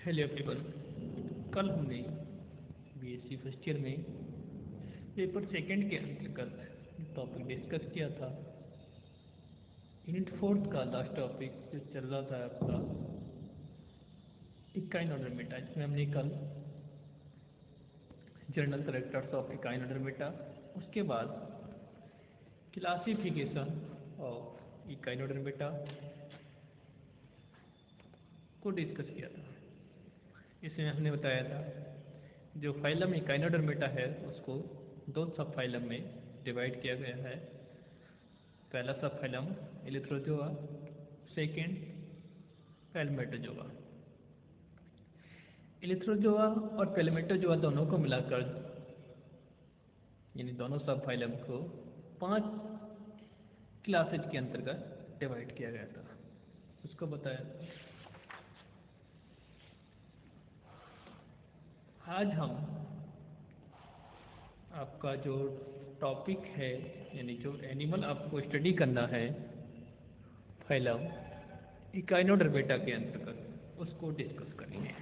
Hello everyone. कल हमने BSc first year में पेपर सेकंड के अंतर्गत टॉपिक डिस्कस किया था। यूनिट फोर्थ का लास्ट टॉपिक जो चल रहा था आपका इकाइन ऑर्डर मेटा, इसमें हमने कल general characters of echinodermata, उसके बाद classification of echinodermata को डिस्कस किया था। इसमें हमने बताया था जो फाइलम इकाइन ऑर्डर मेटा है उसको दो सब फाइलम में डिवाइड किया गया है। पहला सब फाइलम एलिथ्रोजोआ, सेकेंड पैल्मेटोजोआ। एलिथ्रोजोआ और पैल्मेटोजोआ दोनों को मिलाकर यानी दोनों सब फाइलम को 5 क्लासेज के अंतर्गत डिवाइड किया गया था, उसको बताया था। आज हम आपका जो टॉपिक है यानी जो एनिमल आपको स्टडी करना है फाइलम इकाइन ऑर्डर मेटा के अंतर्गत, उसको डिस्कस करेंगे।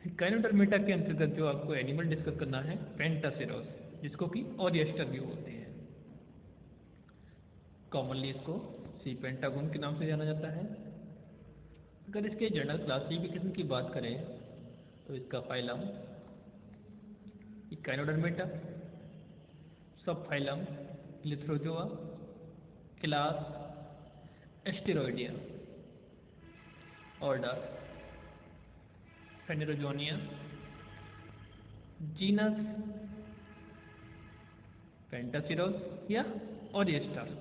इकाइन ऑर्डर मेटा के अंतर्गत जो आपको एनिमल डिस्कस करना है पेंटासिरोस, जिसको कि ऑरिएस्टर भी बोलते हैं। कॉमनली इसको सी पेंटागोन के नाम से जाना जाता है। अगर इसके जनरल क्लासिफिकेशन की बात करें तो इसका फाइलम इकाइन ऑर्डर मेटा, सब फाइलम लिथ्रोजोआ, क्लास एस्टेरॉयडिया, ऑर्डर फेनेरोजोनिया, जीनस पेंटासिरोस या ऑरिएस्टर।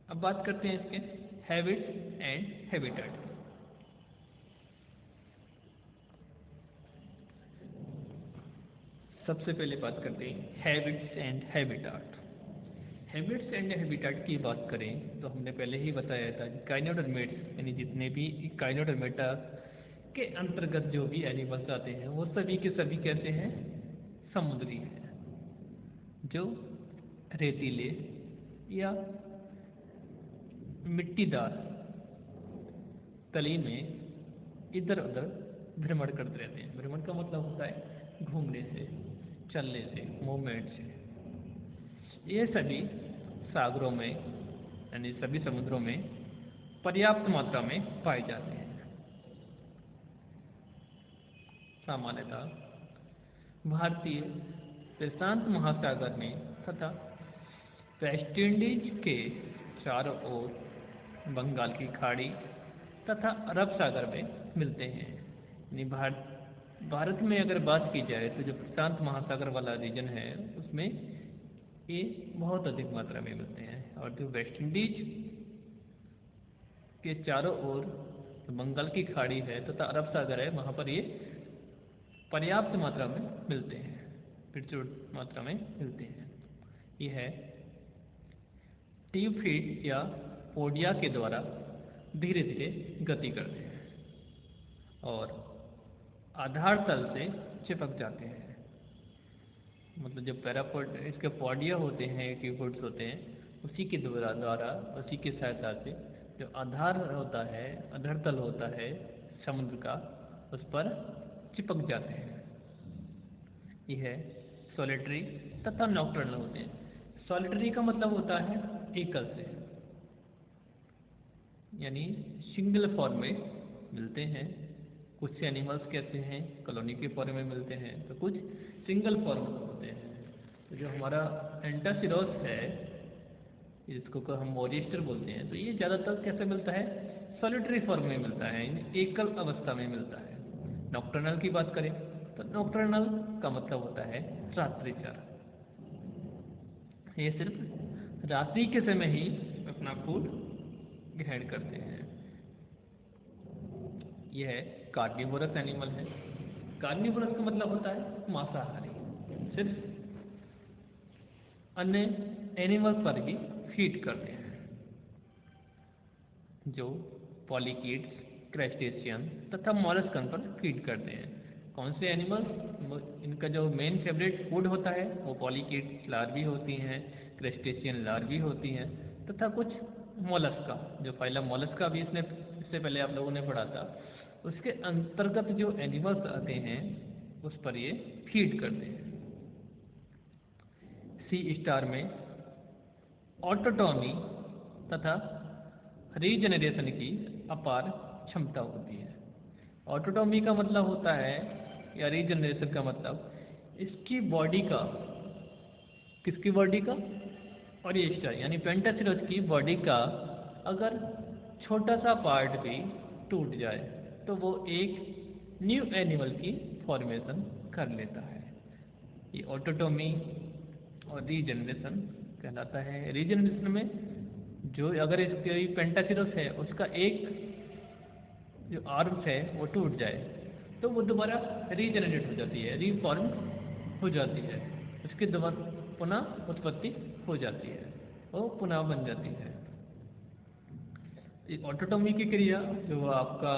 अब बात करते हैं इसके हैबिट्स एंड हैबिटेट। सबसे पहले बात करते हैं habits and habitat. Habits and habitat की बात करें तो हमने पहले ही बताया था कि इकाइन ऑर्डर मेटा यानी जितने भी इकाइन ऑर्डर मेटा के अंतर्गत जो भी एनिमल्स आते हैं वो सभी के सभी कैसे हैं, समुद्री हैं, जो रेतीले या मिट्टीदार तली में इधर उधर भ्रमण करते रहते हैं। भ्रमण का मतलब होता है घूमने से, चलने से, मूवमेंट से। ये सभी सागरों में यानी सभी समुद्रों में पर्याप्त मात्रा में पाए जाते हैं। सामान्यतः भारतीय प्रशांत महासागर में तथा वेस्ट इंडीज के चारों ओर, बंगाल की खाड़ी तथा अरब सागर में मिलते हैं। यानी भारत में अगर बात की जाए तो जो प्रशांत महासागर वाला रीजन है उसमें ये बहुत अधिक मात्रा में मिलते हैं, और जो वेस्ट इंडीज के चारों ओर बंगाल की खाड़ी है तथा अरब सागर है वहाँ पर ये पर्याप्त मात्रा में मिलते हैं, प्रचुर मात्रा में मिलते हैं। ये है ट्यूब फीट या पोडिया के द्वारा धीरे धीरे गति करते हैं और आधार तल से चिपक जाते हैं। मतलब जो पैरापोड इसके पोडिया होते हैं, ट्यूबफिट्स होते हैं, उसी के द्वारा उसी की सहायता से जो आधार होता है, आधार तल होता है समुद्र का, उस पर चिपक जाते हैं। यह है सॉलिटरी तथा नॉकटर्नल होते हैं। सॉलिटरी का मतलब होता है एकल से, यानी सिंगल फॉर्म में मिलते हैं। कुछ एनिमल्स कहते हैं कॉलोनी के फॉर्म में मिलते हैं, तो कुछ सिंगल फॉर्म होते हैं। तो जो हमारा पेंटासिरोस है, इसको हम ऑरिएस्टर बोलते हैं, तो ये ज़्यादातर कैसे मिलता है, सॉलिटरी फॉर्म में मिलता है, एकल अवस्था में मिलता है। नॉकटर्नल की बात करें तो नॉकटर्नल का मतलब होता है रात्रिचर। ये सिर्फ रात्रि के समय ही अपना फूड ग्रहण करते हैं। यह कार्निवोरस एनिमल है। कार्निवोरस का मतलब होता है मांसाहारी, सिर्फ अन्य एनिमल्स पर ही फीड करते हैं, जो पॉलीकीड्स, क्रस्टेशियन तथा मॉलस्कन पर फीड करते हैं। कौन से एनिमल्स, इनका जो मेन फेवरेट फूड होता है वो पॉलीकीड्स, लार्वी होती हैं, क्रस्टेशियन लार्वी होती हैं तथा कुछ मोलस्का, जो फाइलम मोलस्का भी इससे पहले आप लोगों ने पढ़ा था, उसके अंतर्गत जो एनिमल्स आते हैं उस पर ये फीड करते हैं। सी स्टार में ऑटोटॉमी तथा रीजनरेशन की अपार क्षमता होती है। ऑटोटॉमी का मतलब होता है, या रीजनरेशन का मतलब, इसकी बॉडी का, किसकी बॉडी का, और ये स्टार यानी पेंटासिरस की बॉडी का अगर छोटा सा पार्ट भी टूट जाए तो वो एक न्यू एनिमल की फॉर्मेशन कर लेता है। ये ऑटोटॉमी और रीजनरेशन कहलाता है। रीजनरेशन में जो अगर इसकी पेंटासिरस है उसका एक जो आर्म्स है वो टूट जाए तो वो दोबारा रीजनरेट हो जाती है, रीफॉर्म हो जाती है, उसकी दोबारा पुनः उत्पत्ति हो जाती है, वो पुनः बन जाती है। ऑटोटॉमी की क्रिया जो आपका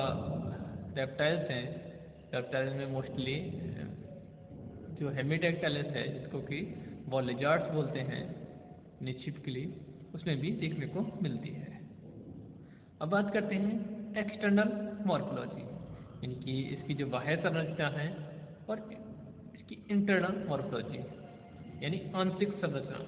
रेप्टाइल्स हैं, रेप्टाइल्स में मोस्टली जो हेमीडेक्टाइलस है जिसको कि वॉलिजार्ड्स बोलते हैं निक्षिप्कली, उसमें भी देखने को मिलती है। अब बात करते हैं एक्सटर्नल मॉर्फोलॉजी, इनकी इसकी जो बाह्य संरचना है, और इसकी इंटरनल मॉर्फोलॉजी यानी आंतरिक संरचना।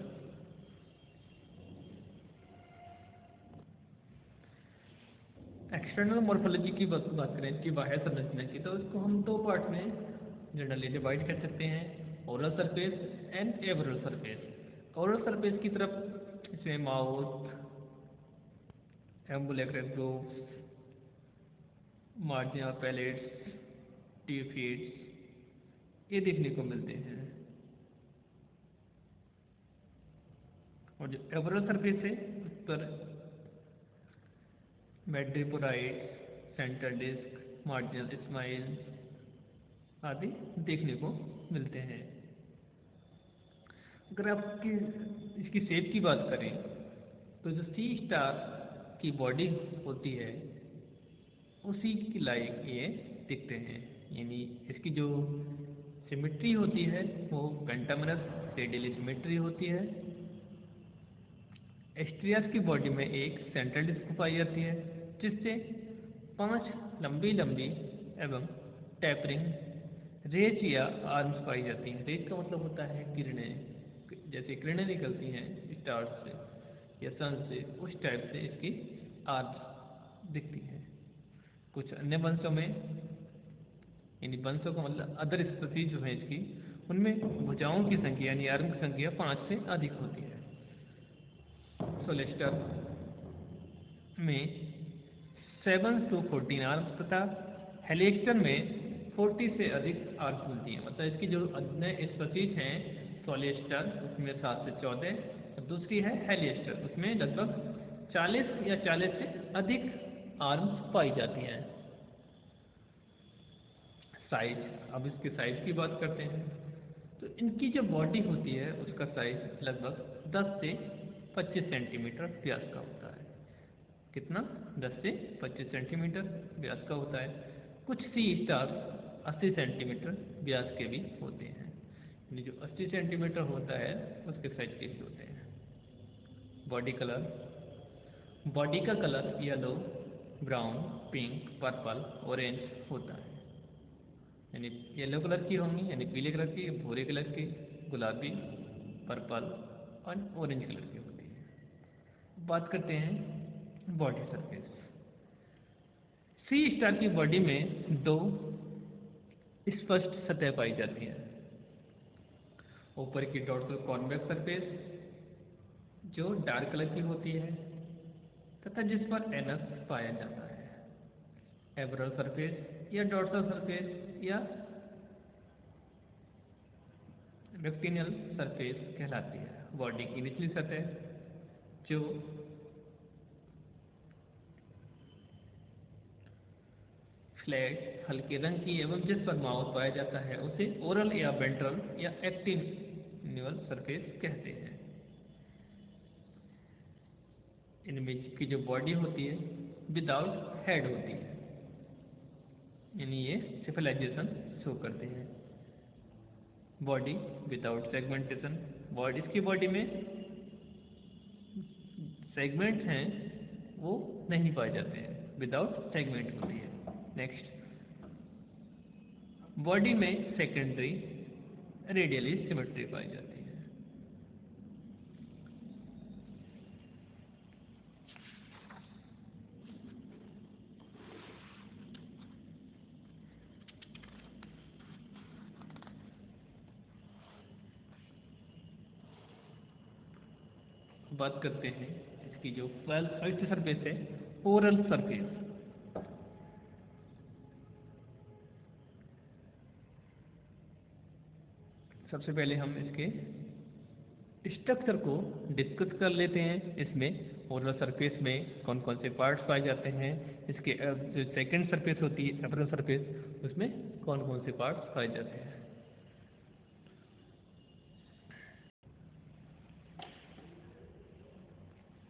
एक्सटर्नल मॉर्फोलॉजी की बात करें, इसकी बाह्य संरचना की, तो इसको हम दो पार्ट में जनरली डिवाइड कर सकते हैं, oral surface and aboral surface. Oral surface की तरफ इसमें mouth, ambulacral grooves, marginal plates, टीफीड्स ये देखने को मिलते हैं। और जो एवरल सरफेस है उस पर मैड्रिपोराइड, सेंट्रल डिस्क, मार्जिनल स्माइल आदि देखने को मिलते हैं। अगर आपकी इसकी शेप की बात करें तो जो सी स्टार की बॉडी होती है उसी की लाइक ये दिखते हैं, यानी इसकी जो सिमेट्री होती है वो पेंटामेरस रेडियली सिमेट्री होती है। एस्ट्रियास की बॉडी में एक सेंट्रल डिस्क पाई जाती है जिससे 5 लंबी लंबी एवं टैपरिंग रेज या आर्म्स पाई जाती हैं। रेज का मतलब होता है किरणें, जैसे किरणें निकलती हैं स्टार्स से या सन से, उस टाइप से इसकी आर्म्स दिखती हैं। कुछ अन्य वंशों में, यानी वंशों का मतलब अदर स्पीसीज जो है इसकी, उनमें भुजाओं की संख्या यानी आर्म की संख्या 5 से अधिक होती है। सोलेस्टर में 7 to 14 आर्म्स तथा हेलिक्टर में 40 से अधिक आर्म्स मिलती हैं। मतलब इसकी जो अन्य स्पीसीज हैं सोलेस्टर उसमें 7 से 14, और दूसरी है हेलिस्टर उसमें लगभग 40 या 40 से अधिक आर्म्स पाई जाती हैं। साइज, अब इसके साइज की बात करते हैं तो इनकी जो बॉडी होती है उसका साइज लगभग 10 से 25 सेंटीमीटर व्यास का होता है। कितना? 10 से 25 सेंटीमीटर व्यास का होता है। कुछ सी स्टार 80 सेंटीमीटर व्यास के भी होते हैं, यानी जो 80 सेंटीमीटर होता है उसके साइज के भी होते हैं। बॉडी कलर, बॉडी का colour yellow, brown, pink, purple, orange होता है, यानी येलो कलर की होंगी यानी पीले कलर की, भूरे कलर की, गुलाबी, पर्पल और ऑरेंज कलर की होती है। बात करते हैं बॉडी सरफेस। सी स्टार की बॉडी में 2 स्पष्ट सतह पाई जाती है। ऊपर की डॉर्सल कॉन्वेक्स सरफेस जो डार्क कलर की होती है तथा जिस पर एनस पाया जाता है। एब्रल सरफेस या डॉर्सल सरफेस या रेक्टिनियल सरफेस कहलाती है। बॉडी की निचली सतह जो फ्लैट हल्के रंग की एवं जिस पर माउथ पाया जाता है उसे ओरल या वेंट्रल या एक्टिनियल सरफेस कहते हैं। इनमें की जो बॉडी होती है विदाउट हेड होती है, यानी ये सिविलाइजेशन शो करते हैं। बॉडी विदाउट सेगमेंटेशन, बॉडी इसकी बॉडी में सेगमेंट्स हैं वो नहीं पाए जाते हैं, विदाउट सेगमेंट होती है। नेक्स्ट, बॉडी में सेकेंडरी रेडियली सिमेट्री पाई जाती है। बात करते हैं इसकी जो फर्स्ट सरफेस है, ओरल सरफेस। सबसे पहले हम इसके स्ट्रक्चर को डिस्कस कर लेते हैं। इसमें ओरल सरफेस में कौन कौन से पार्ट्स पाए जाते हैं, इसके जो सेकंड सरफेस होती है एब्रल सरफेस, उसमें कौन कौन से पार्ट्स पाए जाते हैं।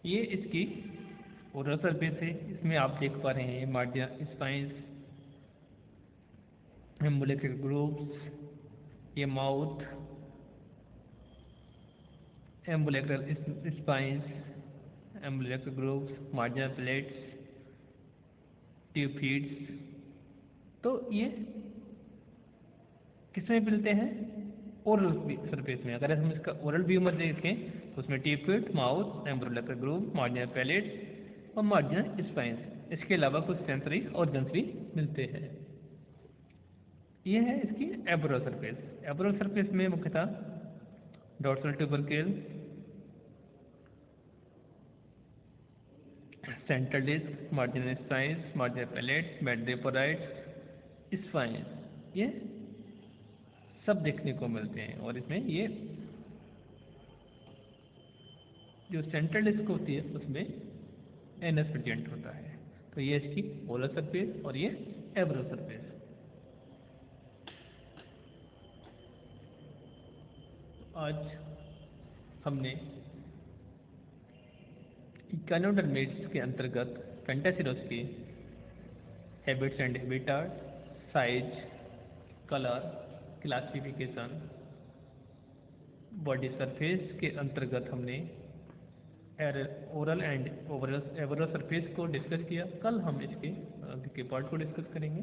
ये इसकी ओरल सरफेस है। इसमें आप देख पा रहे हैं मार्जिनल स्पाइंस, एम्बुलेक्रल ग्रूव्स, ये mouth, ambulacral spines, ambulacral grooves, marginal plates, tube feet. तो ये किसमें मिलते हैं? ओरल सरफेस में। अगर हम इसका ओरल व्यू में देखें तो उसमें tube feet, mouth, ambulacral groove, marginal plates और मार्जिनल स्पाइंस, इसके अलावा कुछ सेंसरी ऑर्गन्स भी मिलते हैं। ये है इसकी एब्रल सरफेस। एब्रल सरफेस में मुख्यतः dorsal tubercle, central disc, marginal spines, marginal plate, madreporites, spines, ये सब देखने को मिलते हैं। और इसमें ये जो सेंट्रल डिस्क होती है उसमें एनस प्रेजेंट होता है। तो ये इसकी ओरल सरफेस और ये एब्रल सरफेस। आज हमने इकोनोडर्मिड्स के अंतर्गत पेंटासिरोस के habits and habitat, size, colour, classification, body surface के अंतर्गत हमने ओरल एंड एब्रल सरफेस को डिस्कस किया। कल हम इसके पार्ट को डिस्कस करेंगे।